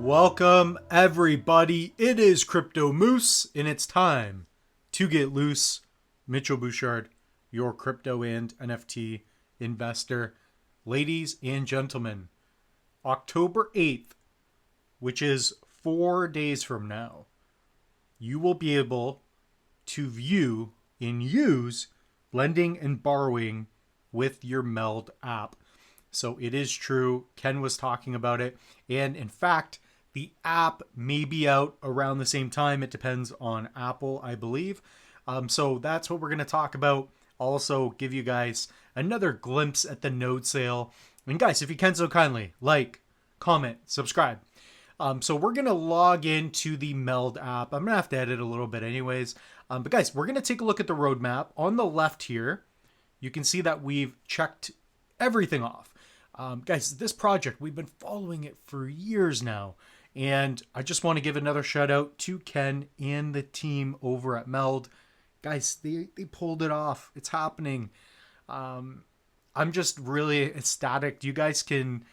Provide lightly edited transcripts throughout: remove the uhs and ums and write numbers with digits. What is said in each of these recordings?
Welcome everybody, it is Crypto Moose and it's time to get loose. Mitchell Bouchard, your crypto and NFT investor. Ladies and gentlemen, October 8th, which is 4 days from now, you will be able to view and use lending and borrowing with your MELD app. So it is true, Ken was talking about it, and in fact, the app may be out around the same time. It depends on Apple, I believe. So that's what we're going to talk about. Also give you guys another glimpse at the node sale. And guys, if you can so kindly, like, comment, subscribe. So we're going to log into the MELD app. I'm going to have to edit a little bit anyways. But guys, we're going to take a look at the roadmap. On the left here, you can see that we've checked everything off. Guys, this project, we've been following it for years now. And I just want to give another shout out to Ken and the team over at MELD. Guys, they pulled it off. It's happening. I'm just really ecstatic. You guys can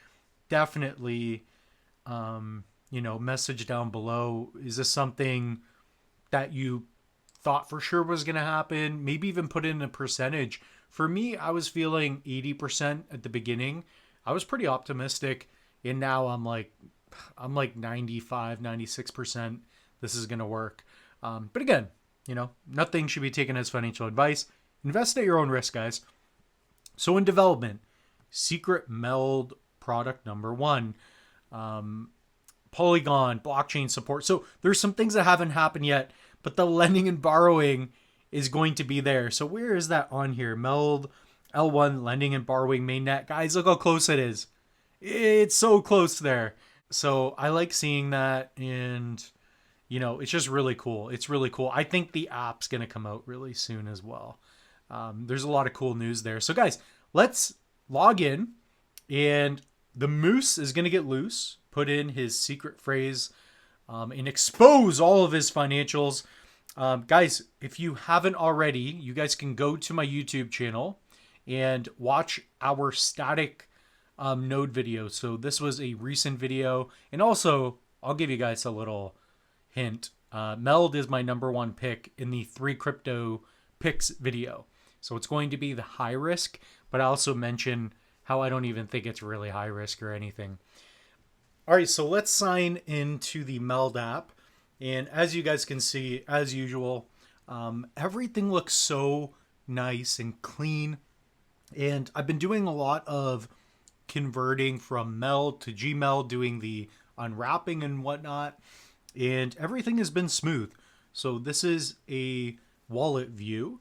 definitely, message down below. Is this something that you thought for sure was going to happen? Maybe even put in a percentage. For me, I was feeling 80% at the beginning. I was pretty optimistic. And now I'm like 95, 96%. This is going to work. But again, nothing should be taken as financial advice. Invest at your own risk, guys. So in development, secret MELD product number 1, Polygon, blockchain support. So there's some things that haven't happened yet, but the lending and borrowing is going to be there. So where is that on here? MELD L1 lending and borrowing mainnet. Guys, look how close it is. It's so close there. So I like seeing that, and it's just really cool. It's really cool. I think the app's going to come out really soon as well. There's a lot of cool news there. So guys, let's log in, and the Moose is going to get loose, put in his secret phrase, and expose all of his financials. Guys, if you haven't already, you guys can go to my YouTube channel and watch our static node video. So this was a recent video, and also I'll give you guys a little hint. MELD is my number 1 pick in the 3 crypto picks video. So it's going to be the high risk, but I also mention how I don't even think it's really high risk or anything. All right, so let's sign into the MELD app. And as you guys can see, as usual, everything looks so nice and clean. And I've been doing a lot of converting from MELD to Gmeld, doing the unwrapping and whatnot, and everything has been smooth. So this is a wallet view.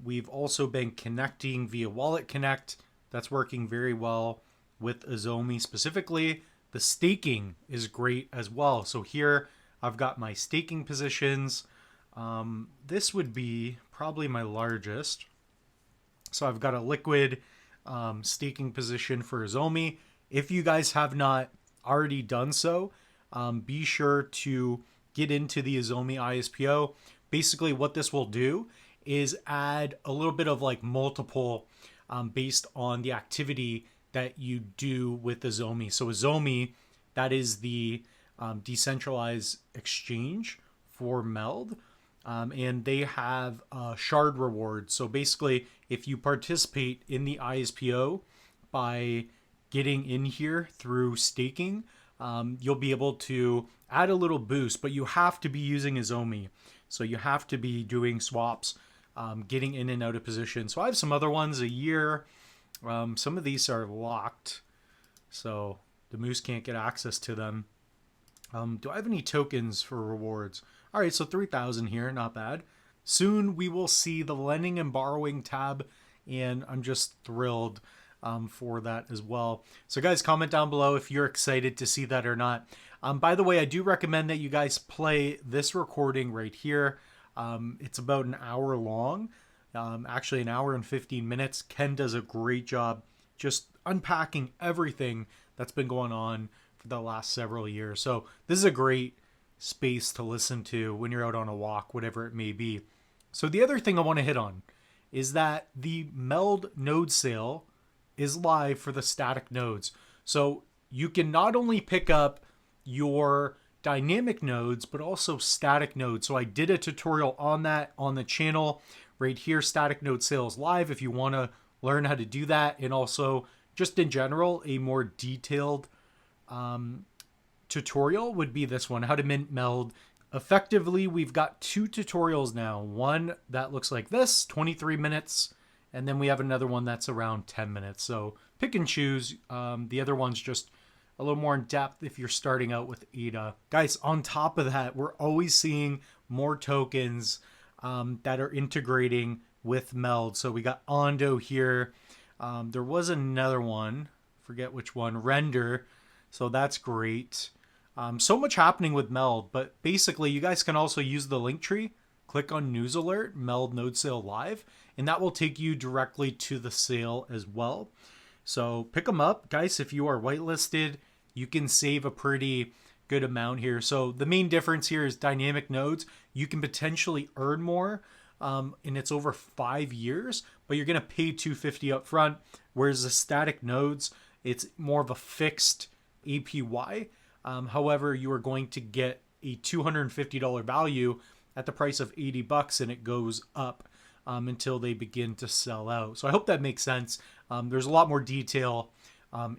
We've also been connecting via Wallet Connect. That's working very well with Azomi specifically. The staking is great as well. So here I've got my staking positions. This would be probably my largest. So I've got a liquid staking position for Azomi. If you guys have not already done so, be sure to get into the Azomi ISPO. Basically what this will do is add a little bit of like multiple based on the activity that you do with Azomi. So Azomi, that is the decentralized exchange for MELD. And they have shard rewards. So basically, if you participate in the ISPO by getting in here through staking, you'll be able to add a little boost, but you have to be using Azomi. So you have to be doing swaps, getting in and out of position. So I have some other ones a year. Some of these are locked, so the Moose can't get access to them. Do I have any tokens for rewards? All right, so 3,000 here, not bad. Soon we will see the lending and borrowing tab, and I'm just thrilled for that as well. So guys, comment down below if you're excited to see that or not. By the way, I do recommend that you guys play this recording right here. It's about an hour long, actually an hour and 15 minutes. Ken does a great job just unpacking everything that's been going on for the last several years. So this is a great space to listen to when you're out on a walk, whatever it may be. So the other thing I want to hit on is that the MELD node sale is live for the static nodes. So you can not only pick up your dynamic nodes, but also static nodes. So I did a tutorial on that on the channel right here, Static Node Sales Live, if you want to learn how to do that. And also just in general, a more detailed tutorial would be this one, how to mint MELD. Effectively, we've got 2 tutorials now. One that looks like this, 23 minutes. And then we have another one that's around 10 minutes. So pick and choose. The other one's just a little more in depth if you're starting out with ADA. Guys, on top of that, we're always seeing more tokens that are integrating with MELD. So we got Ondo here. There was another one, forget which one, Render. So that's great. So much happening with MELD, but basically you guys can also use the link tree, click on News Alert, MELD Node Sale Live, and that will take you directly to the sale as well. So pick them up. Guys, if you are whitelisted, you can save a pretty good amount here. So the main difference here is dynamic nodes. You can potentially earn more, and it's over 5 years, but you're going to pay $250 up front, whereas the static nodes, it's more of a fixed APY. However, you are going to get a $250 value at the price of $80, and it goes up until they begin to sell out. So I hope that makes sense. There's a lot more detail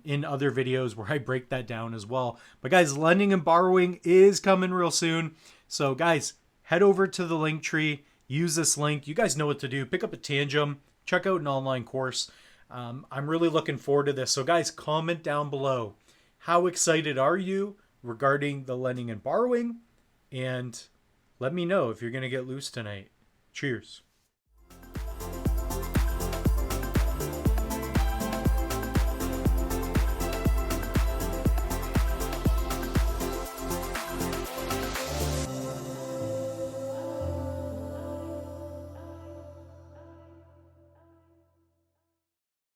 in other videos where I break that down as well. But guys, lending and borrowing is coming real soon. So guys, head over to the link tree, use this link. You guys know what to do. Pick up a Tangem, check out an online course. I'm really looking forward to this. So guys, comment down below. How excited are you regarding the lending and borrowing? And let me know if you're going to get loose tonight. Cheers.